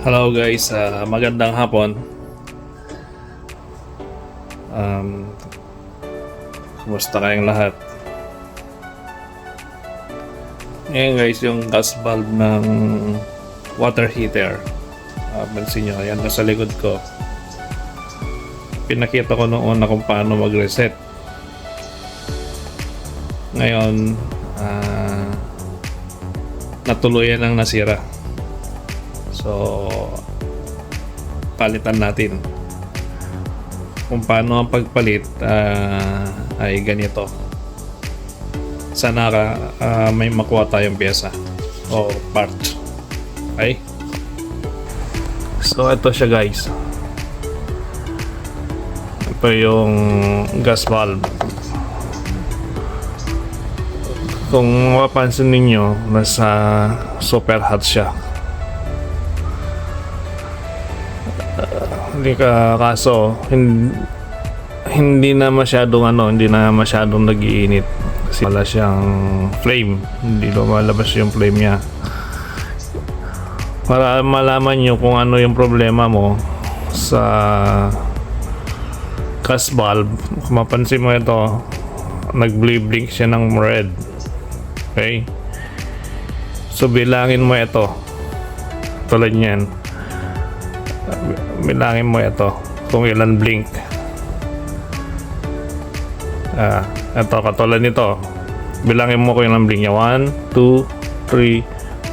Hello guys, magandang hapon. Um, Kumusta kayong lahat? Ngayon guys, yung gas valve ng water heater. Pansin nyo, yan nasa likod ko. Pinakita ko noon na kung paano mag-reset. Ngayon, natuluyan ang nasira. So, palitan natin. Kung paano ang pagpalit ay ganito. Sana may makuha tayong pyesa o part. Okay? So, ito siya guys. Ito yung gas valve. Kung mapapansin ninyo, nasa super hot siya. Kaso hindi na masyadong nagiinit kasi wala siyang flame, hindi lumalabas yung flame niya. Para malaman nyo kung ano yung problema mo sa gas valve, kung mapansin mo ito, nag-blink siya ng red. Okay, so bilangin mo ito tulad niyan. Bilangin mo ito kung ilan blink. Ito katulad nito, bilangin mo kung ilan blink niya. 1, 2, 3,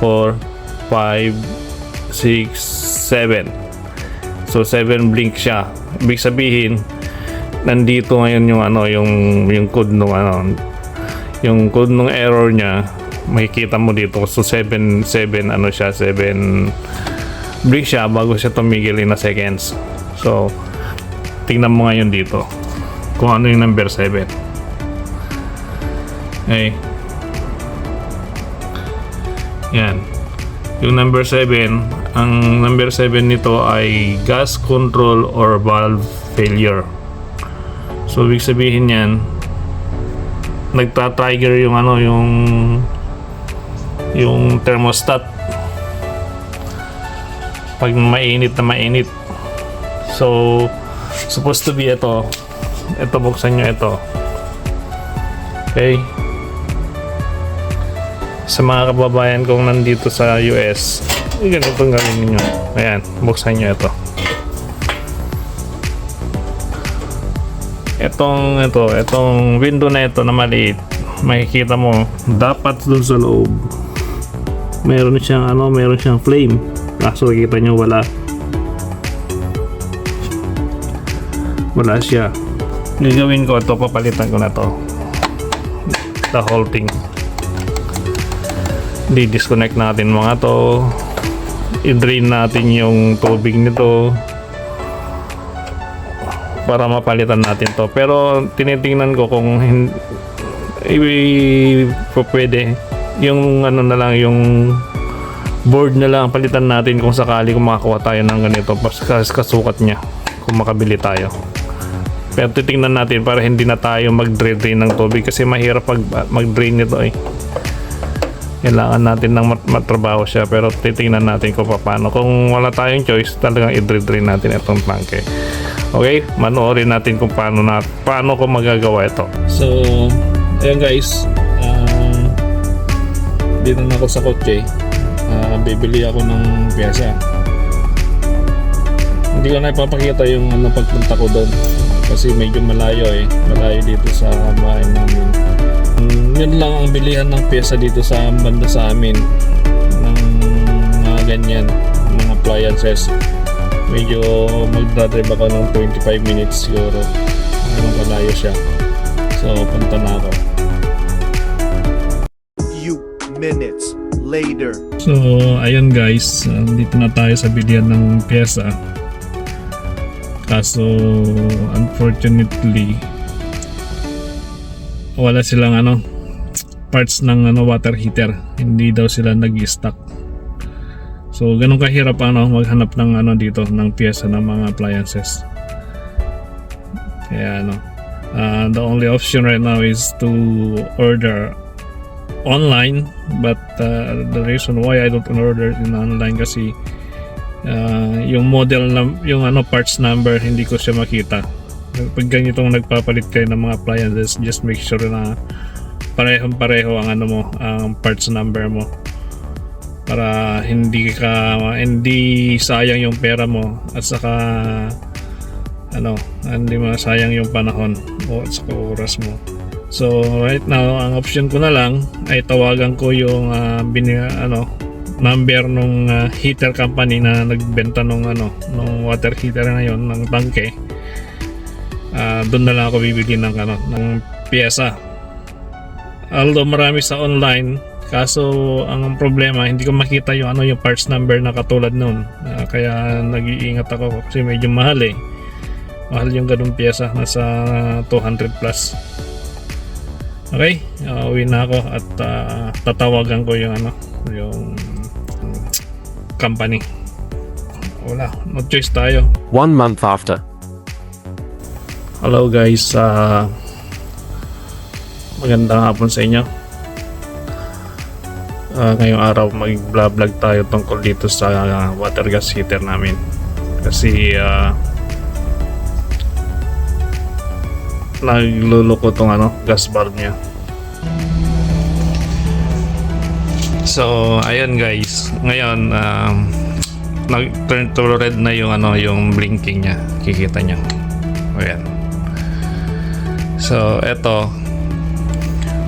4, 5, 6, 7. So 7 blink siya. Ibig sabihin nandito ngayon yung code nung yung code nung error niya, makikita mo dito. So 7 siya, 7 blink siya bago siya tumigil in a seconds. So tingnan mo ngayon dito kung ano yung number 7. Okay, yan yung number 7. Ang number 7 nito ay gas control or valve failure. So ibig sabihin yan, nagta-trigger yung thermostat pag mainit na mainit. So supposed to be ito buksan nyo ito. Okay, sa mga kababayan kong nandito sa US, ganitong gawin ninyo. Ayan, buksan nyo ito. Itong window na ito na maliit, makikita mo dapat dun sa loob meron siyang flame. Kaso kita nyo wala siya. Gagawin ko ito, papalitan ko na to, the whole thing. Di-disconnect natin mga to, i-drain natin yung tubig nito para mapalitan natin to. Pero tinitingnan ko kung pwede yung na lang, yung board na lang palitan natin kung sakali kung makakuha tayo ng ganito kasukat niya, kung makabili tayo. Pero titingnan natin para hindi na tayo mag-drain ng tubig kasi mahirap pag mag-drain nito eh. Kailangan natin ng matrabaho siya, pero titingnan natin kung paano. Kung wala tayong choice, talagang i-drain natin itong tanke. Okay, manoorin natin kung paano ko magagawa ito. So ayan guys, dito na ako sa kotse. Bibili ako ng pyesa. Hindi ko na ipapakita yung pagpunta ko doon kasi medyo malayo dito sa bahay namin. Yun lang ang bilihan ng pyesa dito sa banda sa amin, ng mga ganyan, mga appliances. Medyo magdadrive ako ng 25 minutes siguro, malayo siya. So punta na ako. Minutes later. So ayun guys, dito na tayo sa bilihan ng pyesa. Kaso unfortunately wala silang parts ng water heater. Hindi daw sila nag-stock. So ganun kahirap maghanap ng dito ng pyesa ng mga appliances. Kaya the only option right now is to order online, but the reason why I don't order in online kasi Yung model yung parts number hindi ko siya makita. Pag ganitong nagpapalit kayo ng mga appliances, just make sure na parehong-pareho ang ang parts number mo para hindi sayang yung pera mo at saka hindi masayang yung panahon at saka oras mo. So right now ang option ko na lang ay tawagan ko yung number nung heater company na nagbenta nung water heater na yon ng tangke. Doon na lang ako bibili ng piyesa. Although marami sa online, kaso ang problema hindi ko makita yung yung parts number na katulad noon. Kaya nag-iingat ako kasi medyo mahal eh. Mahal yung ganung piyesa, nasa 200 plus. Okay, uwi na ako at tatawagan ko yung yung company. Wala, no choice tayo. 1 month after. Hello guys, magandang hapon sa inyo. Ngayong araw mag-vlog tayo tungkol dito sa water gas heater namin. Kasi nagluluko tong gas valve nya. So ayun guys, ngayon nag-turn to red na yung yung blinking nya, kikita nyo. Ayan. So eto,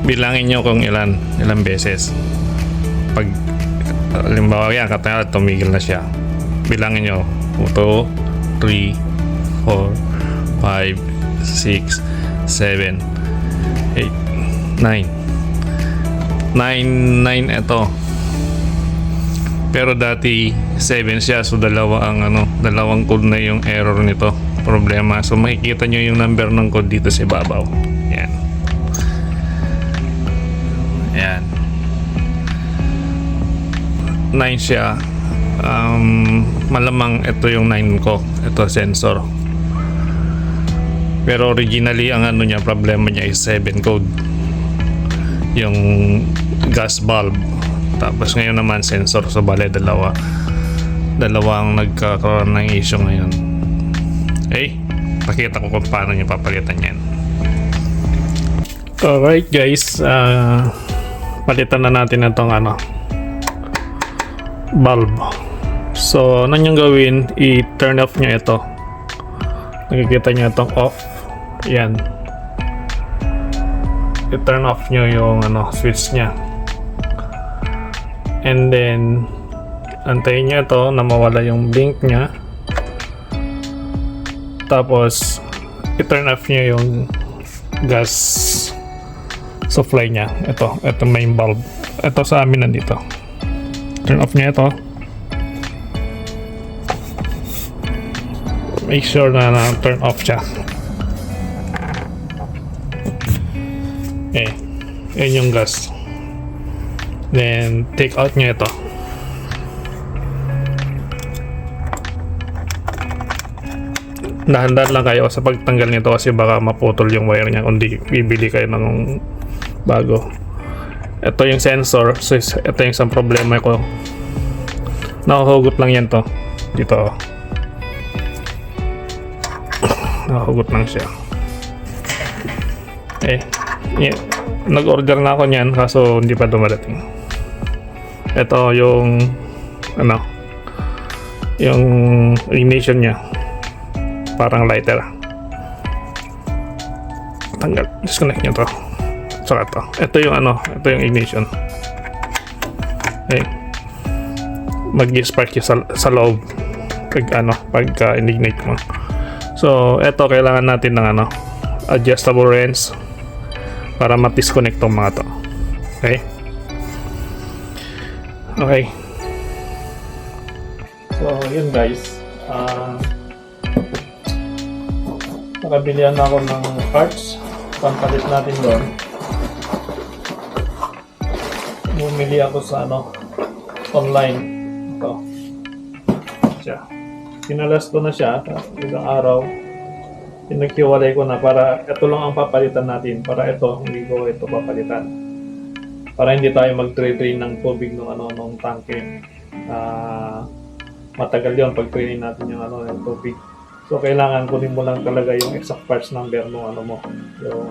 bilangin nyo kung ilang beses. Pag halimbawa yan, kataya tumigil na siya, bilangin nyo 2, 3, 4, 5, 6, 7, 8, 9 ito. Pero dati 7 siya, so dalawang code na yung error nito, problema. So makikita nyo yung number ng code dito sa ibabaw. Yan. Yan. 9 siya. Malamang ito yung 9 ko. Ito sensor. Pero originally ang niya, problema niya is 7 code. Yung gas valve. Tapos ngayon naman sensor, so bale dalawang nagkakaroon ng issue ngayon. Pakita ko kung paano nyo papalitan yan. Alright guys, palitan na natin itong valve. So ano nyo gawin, i-turn off nyo ito. Nakikita nyo itong off. Yan, i-turn off nyo yung switch nya, and then antayin nyo ito na mawala yung blink nya. Tapos i-turn off nyo yung gas supply nya. Ito main bulb. Ito sa amin nandito. Turn off nyo ito. Make sure na turn off siya. Yun yung gas. Then take out nyo ito. Dahan-dahan lang kayo sa pagtanggal nito kasi baka maputol yung wire nya kung di bibili kayo ng bago. Ito yung sensor. So ito yung isang problema ko. Nahuhugot lang yan to dito. Nahuhugot lang siya. Nag-order na ako niyan kaso hindi pa dumadating. Ito yung yung ignition nya, parang lighter. Tanggal, disconnect nyo to. Saka ito yung ito yung ignition. Mag-spark yung sa loob pag ignite mo. So ito kailangan natin ng adjustable wrench para ma-disconnect tong mga to. Okay. So yun guys, nakabilihan na ako ng parts. Pampalit natin doon. Bumili ako sa online. Ito siya, pinalas ko na siya isang araw. Pinaghiwalay ko na para ito lang ang papalitan natin. Para ito, hindi ko ito papalitan. Para hindi tayo mag-drain ng tubig nung tangke. matagal yon pag training natin yung ano yung tubig. So kailangan kunin mo lang talaga yung exact parts number ng ano mo, yung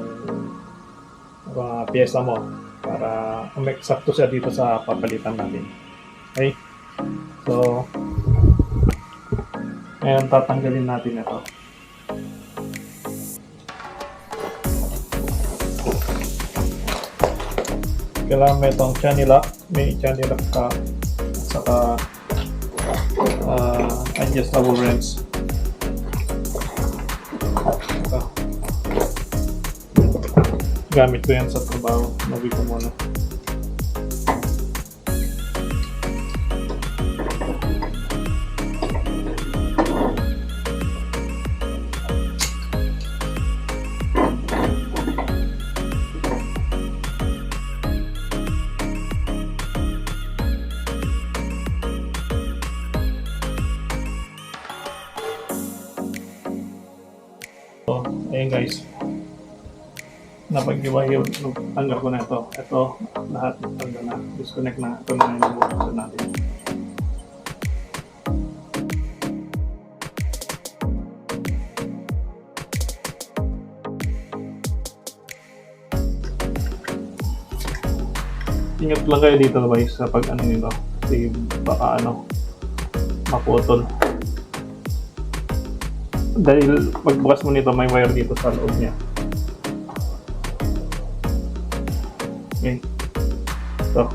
mga pyesa mo para umeksakto siya dito sa papalitan natin. Okay? So ngayon tatanggalin natin ito. Kailangan may itong channel lock ka at saka adjustable wrench. Ito. Gamit ko yan sa trabaho. Nabi ko muna. So, ayun guys. Napag-iwa yung tanggal ko na ito. Ito, lahat tanggal na. Disconnect na. Ito na yung nabuksan natin. Ingat lang kayo dito guys sa pag ano nito. Kasi baka ano, maputol. Dahil pagbukas mo nito, may wire dito sa loob niya. Okay. Ito.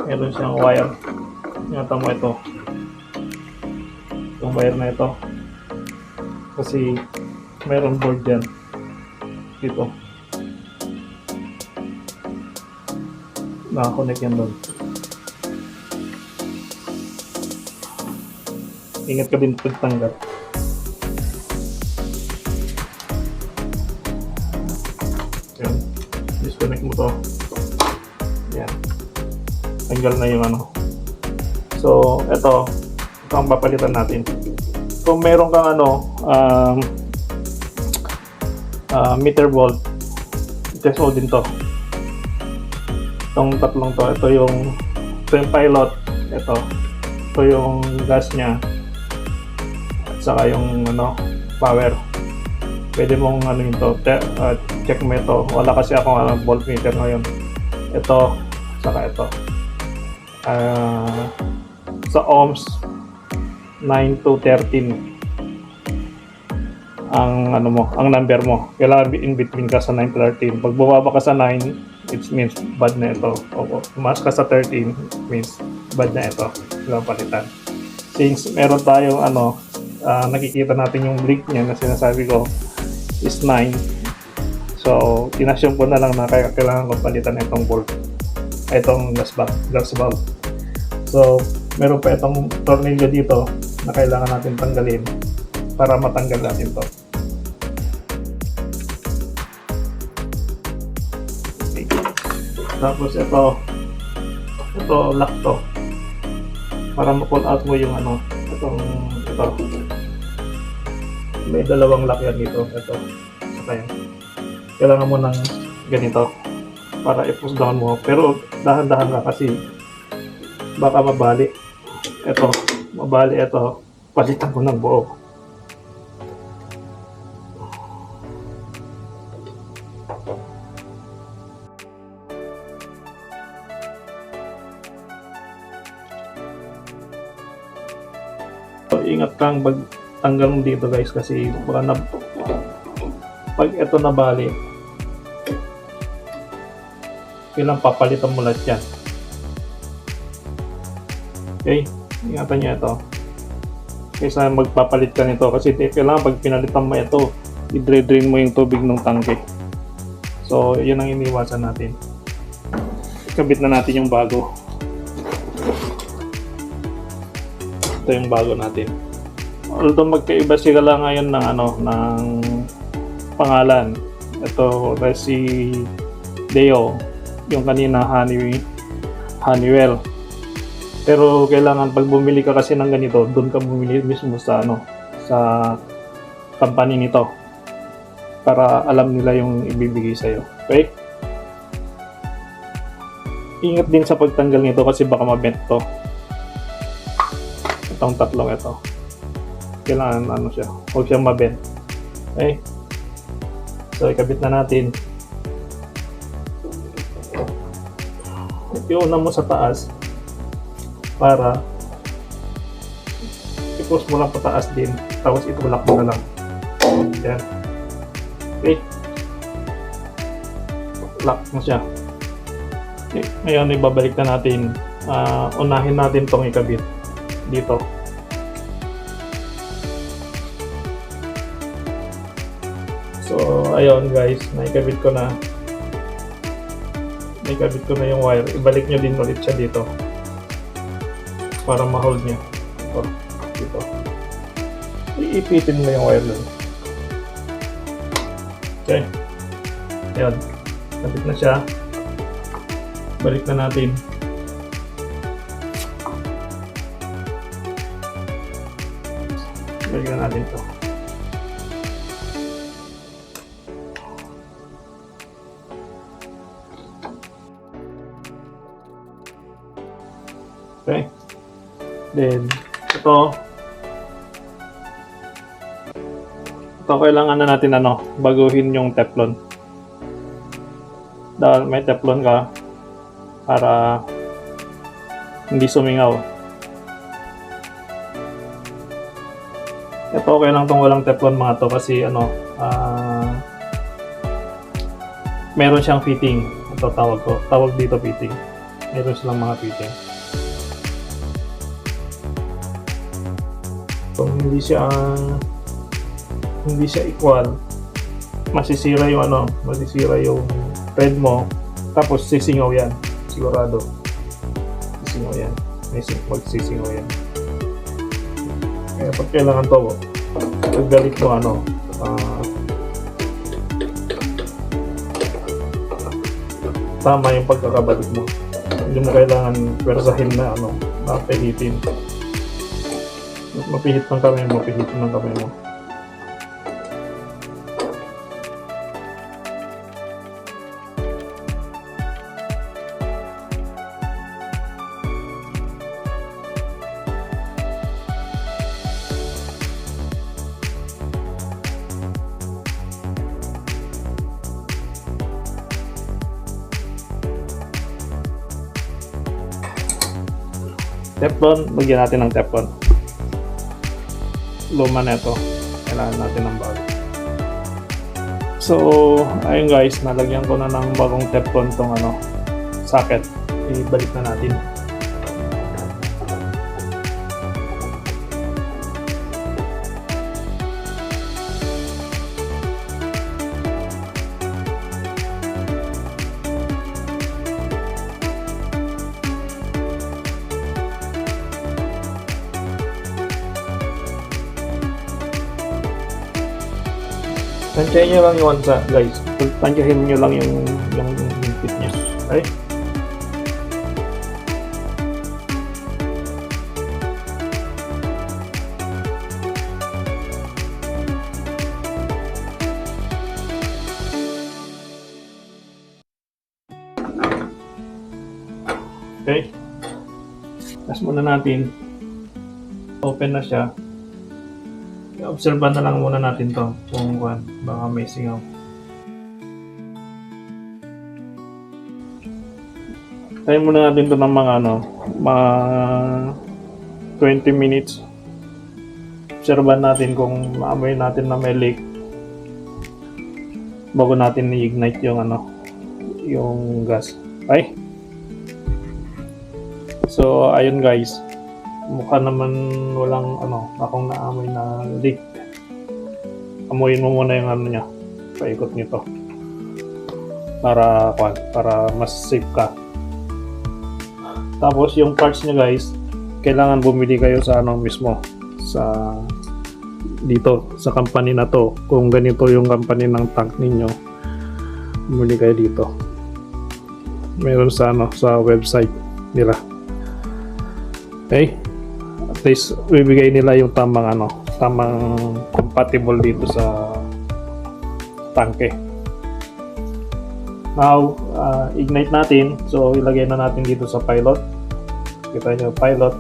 Meron siyang wire. Ingatan mo ito. Itong wire na ito. Kasi mayroong board dyan. Dito. Nakakonect yan doon. Ingat ka din pagtanggal. Yan. Disconnect mo to. Yan. Tanggal na yung ano. So, ito ang papalitan natin. Kung meron kang ano, meter volt, test mo din to. Itong tatlong to. Ito yung pilot. Ito yung gas niya. Saka yung ano, power. Pwede mong ano yun to, check mo ito. Wala kasi akong voltmeter ngayon. Ito, saka ito. Sa ohms, 9 to 13 ang ano mo, ang number mo. Kailangan in between ka sa 9 to 13. Pag bumaba ka sa 9, it means bad na ito. O mas ka sa 13, means bad na ito. Kailangan palitan. Since meron tayong ano, nakikita natin yung blink niya na sinasabi ko is 9. So, tinasyon ko na lang na kaya kailangan ko palitan itong bolt. Itong gas valve. So, meron pa itong tornilyo dito na kailangan natin tanggalin para matanggal natin to. Okay. Tapos ito lock to. Para ma-pull out mo yung ano, ito. May dalawang lock yan dito. Ito. Saka yan. Kailangan mo ng ganito para i-push down mo. Pero dahan-dahan ka kasi baka mabali. Ito. Mabali ito. Palitan mo ng buo. So, ingat kang tanggal mo dito guys kasi baka pag ito nabali, kailangan papalitan mo lahat yan. Okay, ingatan nyo ito kaysa magpapalit ka nito kasi kailangan pag pinalitan mo ito, i-drain mo yung tubig ng tangke. So yun ang iniwasan natin. Ikabit na natin yung bago. Ito yung bago natin. Although magkaiba sila ngayon ng ano, ng pangalan. Ito Resi Deo, yung kanina Honeywell. Pero kailangan pag bumili ka kasi ng ganito, doon ka bumili mismo sa ano, sa company nito para alam nila yung ibibigay sa iyo. Okay? Ingat din sa pagtanggal nito kasi baka mabent to. Itong tatlong ito. Kailangan ano siya, huwag siyang mabend. Okay? So, ikabit na natin. Iuna mo sa taas para i-push mo lang pataas din, tapos itulak mo na lang. Yan. Okay. Lock mo siya. Okay. Ngayon, ibabalik na natin. Unahin natin tong ikabit dito. So, ayun guys, naikabit ko na. Naikabit ko na yung wire. Ibalik nyo din ulit siya dito para ma-hold niya. Ito, dito. Iipitin mo yung wire doon. Okay. Ayun. Kabit na siya. Balik na natin. Balik na natin to. Okay. Then, ito kailangan na natin baguhin yung Teflon. Dahil may Teflon ka para hindi sumingaw. Ito okay lang tong walang Teflon mga to kasi meron siyang fitting. Ito tawag dito fitting. Meron silang mga fitting. Kung hindi siya equal, masisira yung thread mo, tapos sisingaw yan, sigurado. Sisingaw yan. Magsisingaw yan. Kaya pag kailangan to, paggalit mo tama yung pagkakabalik mo. Hindi mo kailangan pwersahin na napihitin. Mapihit ng kamay mo, pihitin ng kamay mo. Teflon, lagyan natin ng Teflon. Luma na ito. Kailangan natin ng bago. So, ayun guys, nalagyan ko na ng bagong Teflon tong socket. Ibalik na natin. Tansyahin nyo lang yung guys. Tansyahin nyo lang yung fit niya. Okay? Okay? Tapos muna natin. Open na siya. Obserban na lang muna natin to kung baka may singaw. Tayo muna natin to ng mga 20 minutes. Obserban natin kung maamoy natin na may leak bago natin i-ignite yung gas. Okay? So ayun guys, mukha naman walang akong naamoy na leak. Amuyin mo muna yung niya, paikot nito para mas safe ka. Tapos yung parts niya guys, kailangan bumili kayo sa mismo sa dito sa company na to. Kung ganito yung company ng tank ninyo, bumili kayo dito. Meron sa sa website nila. Okay? At least bibigay nila yung tamang compatible dito sa tanke. Now, ignite natin. So ilagay na natin dito sa pilot. Kita nyo pilot.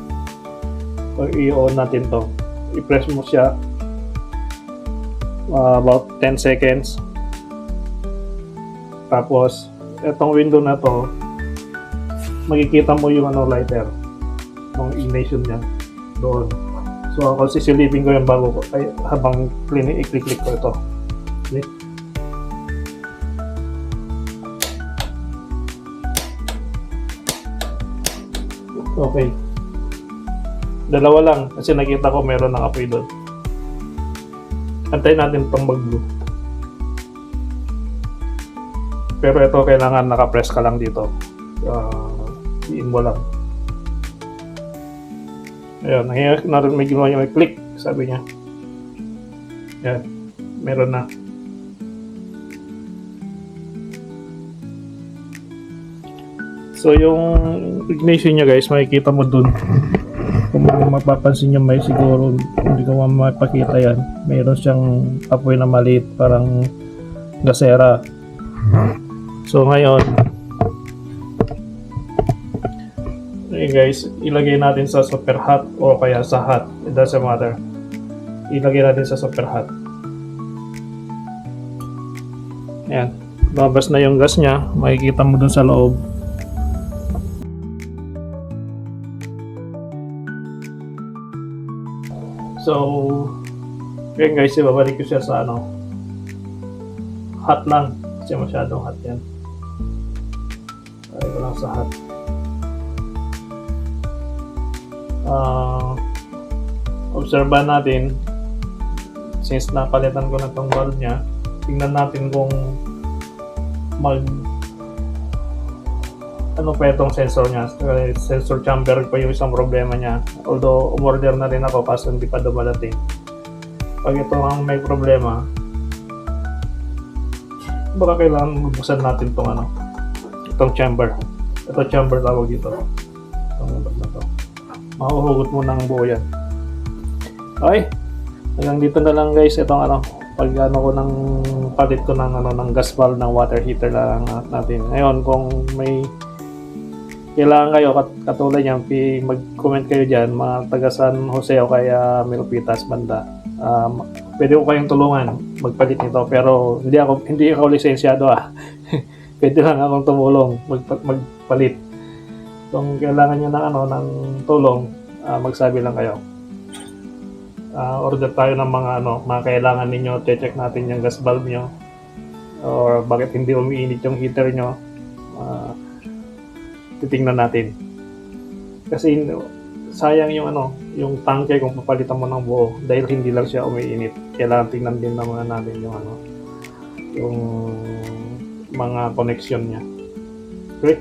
So, i-on natin to. I-press mo siya about 10 seconds. Tapos, itong window na to, makikita mo yung lighter, yung ignition niya doon. So, ako sisilipin ko yung bago ko, habang i-click ko ito. Okay. Okay. Dalawa lang kasi nakita ko meron nakapoy doon. Antayin natin itong mag-blue. Pero ito kailangan naka-press ka lang dito. I-in mo lang. Ayun, may ginawa niya, may click, sabi niya. Yan, meron na. So yung ignition niya guys, makikita mo dun. Kung mapapansin niyo, may siguro hindi ko mapakita yan. Mayroon siyang apoy na maliit, parang gasera. So ngayon, guys, ilagay natin sa super hot o kaya sa hot. It doesn't matter. Ilagay natin sa super hot. Ayan. Babas na yung gas niya. Makikita mo dun sa loob. So, yun guys, ibabalik ko siya sa hot lang. Kasi masyadong hot yan. Try ko lang sa hot. Obserbahan natin, since napalitan ko na tong valve nya, tingnan natin kung ano pa itong sensor nya. Sensor chamber pa yung isang problema nya, although umorder na rin ako kaso hindi pa dumadating. Pag ito ang may problema, baka kailangan bubuksan natin itong chamber. Ito chamber tawag dito. Mahuhugot mo ng buo yan. Okay, hanggang dito na lang guys. Itong pag ko ng palit ko ng gas valve ng water heater lang natin. Ngayon, kung may kailangan kayo katulad niyan, mag-comment kayo dyan, mga taga San Jose o kaya Milpitas banda. Pwede ko kayong tulungan magpalit nito, pero hindi ako lisensyado Pwede lang akong tumulong magpalit. Kung kailangan nyo ng tulong, magsabi lang kayo. Order tayo ng mga kailangan ninyo. Check natin yung gas valve nyo or bakit hindi umiinit yung heater nyo. Titingnan natin. Kasi sayang yung tanke kung papalitan mo ng buo dahil hindi lang siya umiinit. Kailangan tingnan din naman natin yung mga connection niya. Okay?